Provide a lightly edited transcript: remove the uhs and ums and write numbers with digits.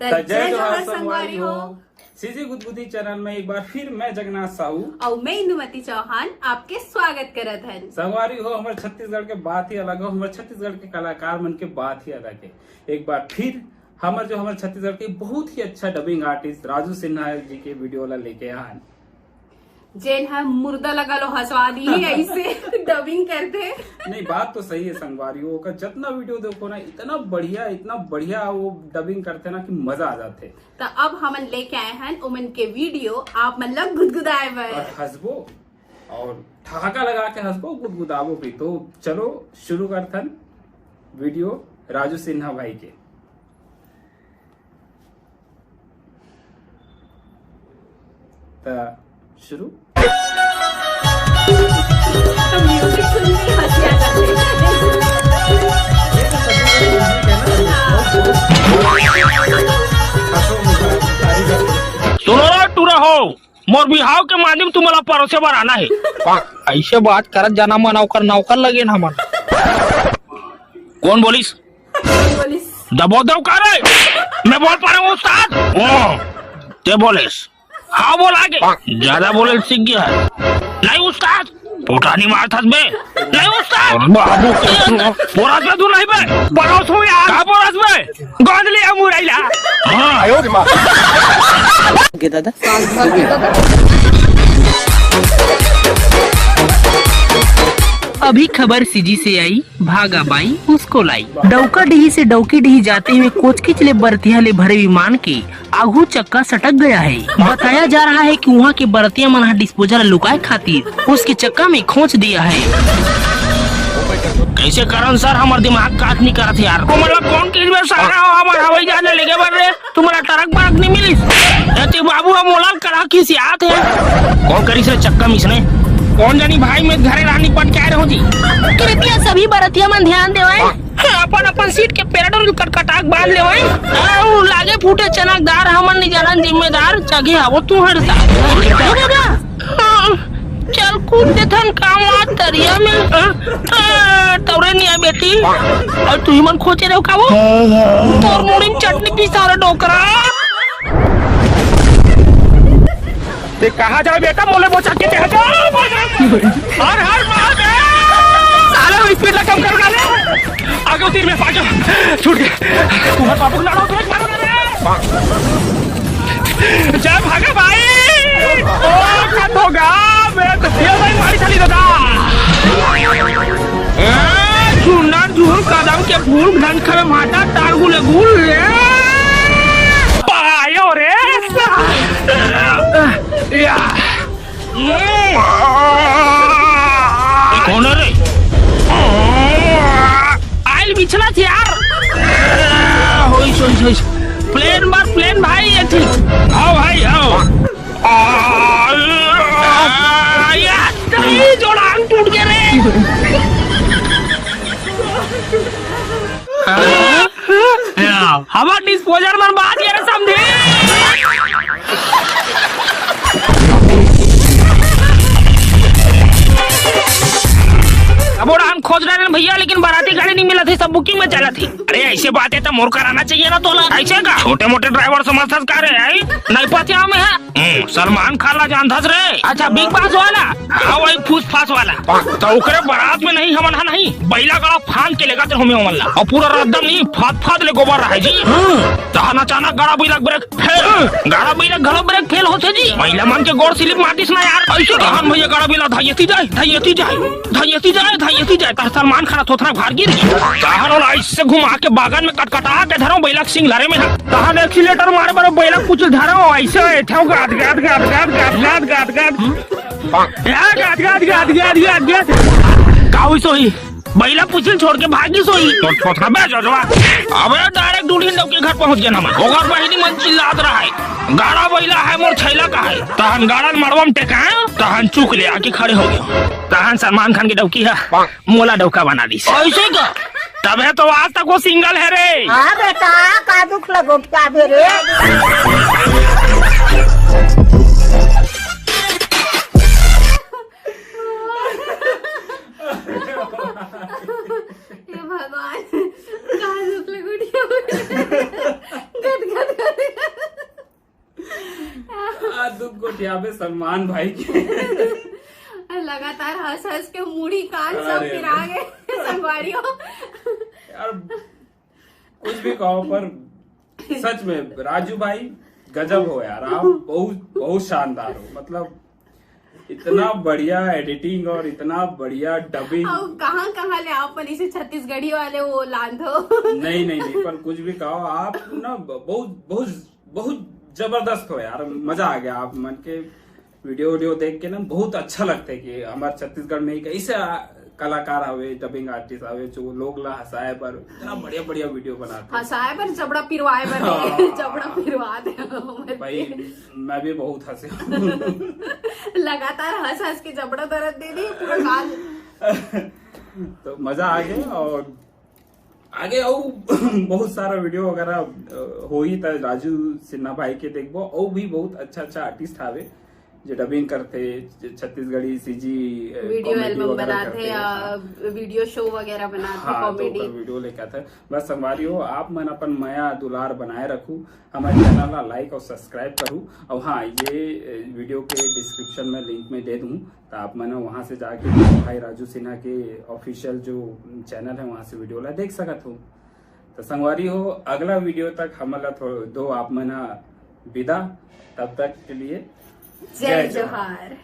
जय जोहार संगवारी हो। सीजी गुदगुदी चैनल में एक बार फिर मैं जगन्नाथ साहू और मैं इंदुमती चौहान आपके स्वागत करत हन। संगवारी हो, हमारे छत्तीसगढ़ के बात ही अलग हो, हमारे छत्तीसगढ़ के कलाकार मन के बात ही अलग है। एक बार फिर हमारे छत्तीसगढ़ के बहुत ही अच्छा डबिंग आर्टिस्ट राजू सिन्हा जी के वीडियो ला लेके आए। जेन है मुर्दा लगा लो हंसवा दी ऐसे डबिंग करते। नहीं, बात तो सही है संगवारियों का, जितना वीडियो देखो ना इतना बढ़िया वो डबिंग करते ना कि मजा आ जाते। तो अब हमन लेके आए हैं उमन के वीडियो, आप मतलब गुदगुदाए और हंसबो और ठहाका लगा के हंसबो, गुदगुदाबो भी। तो चलो शुरू करथन वीडियो राजू सिन्हा भाई के। शुरू। म्यूजिक सुन के हंसी आ जाती सुनो टूरा हो, मोर बिहाव के माध्यम तुम्हारा परोसे बार आना है। ऐसे बात करत जाना मन नौकर लगे ना मन। कौन बोलिस? दबो दब कर मैं बोल पा रहा हूँ उस्ताद। ते बोलिस? हाँ बोल आगे। ज्यादा बोले सीख गया है। नहीं उस्ताद, पोटानी मारता बे। नहीं उस्ताद, बाबू पोरास में तू नहीं बे। परोस हूँ यार। कहाँ पोरास में? गोंद लिया मुरैला। हाँ आयो रे माँ। क्या दादा? अभी खबर सीजी से आई, भागा बाई उसको लाई। डौका डीही से डौकी डीही जाते हुए कोचकिच ले बरतिया ले भरे विमान के आगू चक्का सटक गया है। बताया जा रहा है कि वहाँ के बरतिया मन डिस्पोजल लुकाए खातिर उसके चक्का में खोच दिया है। कैसे करन सर, हमार दिमाग काट नहीं करत यार। तो मतलब कौन चीज में सारा हो हमार हवाई जहाज ले गए बन रे। तुम्हारा टरक बरक नहीं मिली। ते बाबू हम मोला करा की सियात है। कौन करी से चक्का मिसने? कौन जानी भाई में घरे रानी पट के आए रहो जी। कृपया सभी बरतिया मन ध्यान देवाएं। अपन अपन सीट के पेराडोर कटकटाक बांध ले वही। लागे फूटे चनकदार हमन नहीं जानन जिम्मेदार जगे आवो तू हरता। चल कूद दे थन काम तरिया में। तौरे नहीं आ बेटी और तू ही मन खोचे रहो का वो तोर मुड़ी में चटनी पीसा रे डोकरा। ते कहाँ जाए बेटा, मोले बोचा के हर हर महादेव। साले स्पीड ला कम कर गाले। आगे तीर में फाटो छूट गए। तुम्हारे बाबू लड़ो तो मारो रे। जा भागा भाई। ओ कट होगा मैं तो ये भाई मारी चली दादा। झुन्ना झुन कदम के फूल घन खड़े माटा तार गुले गुल रे पायो रे। कौन है रे? आइल बिछला थी यार। होइस प्लेन भाई ये थी। आओ भाई आओ। यार जोड़ान टूट गया रे। हमारा डिस्पोजल बर्बाद ये समझे। अब उड़ान खोज रहे हैं भैया, लेकिन बाराती गाड़ी नहीं मिला थी, सब बुकिंग में चला थी। अरे ऐसे बात है तो मोर कराना चाहिए ना तोला। ऐसे का छोटे मोटे ड्राइवर समझता का रे है नहीं पतिया में है। सलमान खान ला जानता रे। अच्छा बिग बॉस वाला? हाँ वही फूस फास वाला। तो उकरे बारात में नहीं हमन नहीं बैला गड़ा फान के लेगा हमें हमला और पूरा रद्दम नहीं फाद ले गोबर रहा जी। तहना चाना गाड़ा बैला ब्रेक फेल, गाड़ा बैला घड़ो ब्रेक फेल होते जी। महिला मन के गोड़ स्लिप माटिस ना यार। ऐसे तहन भैया गाड़ा बैला धैयती जाए तर सलमान खान थोथरा भार गिर तहन और ऐसे घुमा के बागान में कटकटा के धरो बैला सिंह लरे में तहन एक्सीलेटर मारे बारो बैला कुछ धरो ऐसे बैठो गाद काऊ सोई बैला पुछिल छोड़ के भागी सोई तो थोथरा बे जजवा। अबे डायरेक्ट दूल्ही लोग के घर पहुंच गया ना। ओकर बहिनी मन चिल्लात रहा है गाड़ा बैला है मोर छैला का है। तहन गाड़ा मड़वा में टेकाए तहन चूक ले आके खड़े हो गया। तहन सलमान खान की डौकी है मोला डौका बना दी ऐसे का। तबे तो आज तक वो सिंगल है रे। हाँ बेटा का दुख लगो क्या रे। भगवान कहाँ दुख लगो गद गद गद बतियाबे सलमान भाई के। लगातार हंस हंस के मुड़ी कान सब अरे फिरा गए संगवारियों। यार कुछ भी कहो पर सच में राजू भाई गजब हो यार, आप बहुत बहुत शानदार हो। मतलब इतना बढ़िया एडिटिंग और इतना बढ़िया डबिंग। कहाँ कहाँ ले आप इसे छत्तीसगढ़ी वाले वो लांधो। नहीं पर कुछ भी कहो आप ना बहुत बहुत बहुत जबरदस्त हो यार, मजा आ गया। आप मन के वीडियो देख के ना बहुत अच्छा लगता है कि हमारे छत्तीसगढ़ में एक ऐसे कलाकार आवे, डबिंग आर्टिस्ट आवे जो लोग ला हंसाए पर इतना बढ़िया बढ़िया वीडियो बनाते हैं। हंसाए पर जबड़ा पिरवाए पर जबड़ा पिरवा दे भाई मैं भी बहुत हंसे हूँ। लगातार हंस हंस के जबड़ा दर्द दे दी पूरा गाल। तो मजा आ गया और आगे बहुत सारा वीडियो वगैरह हो ही था। राजू सिन्हा भाई के देखबो और भी बहुत अच्छा अच्छा आर्टिस्ट आवे जो डबिंग करते, छत्तीसगढ़ी सीजी वीडियो एल्बम बनाते या वीडियो शो वगैरह बनाते, कॉमेडी वीडियो लेके आते। बस संगवारी हो आप मन अपन माया दुलार बनाए रखू, हमारे चैनल ला लाइक और सब्सक्राइब करूँ। और हाँ, ये वीडियो के डिस्क्रिप्शन में लिंक में दे दूँ तो आप मैंने वहां से जाके भाई राजू सिन्हा के ऑफिशियल जो चैनल है वहां से वीडियो ला देख सकत हो। तो संगवारी हो अगला वीडियो तक हमारा दो आप मना विदा, तब तक के लिए जय जोहार।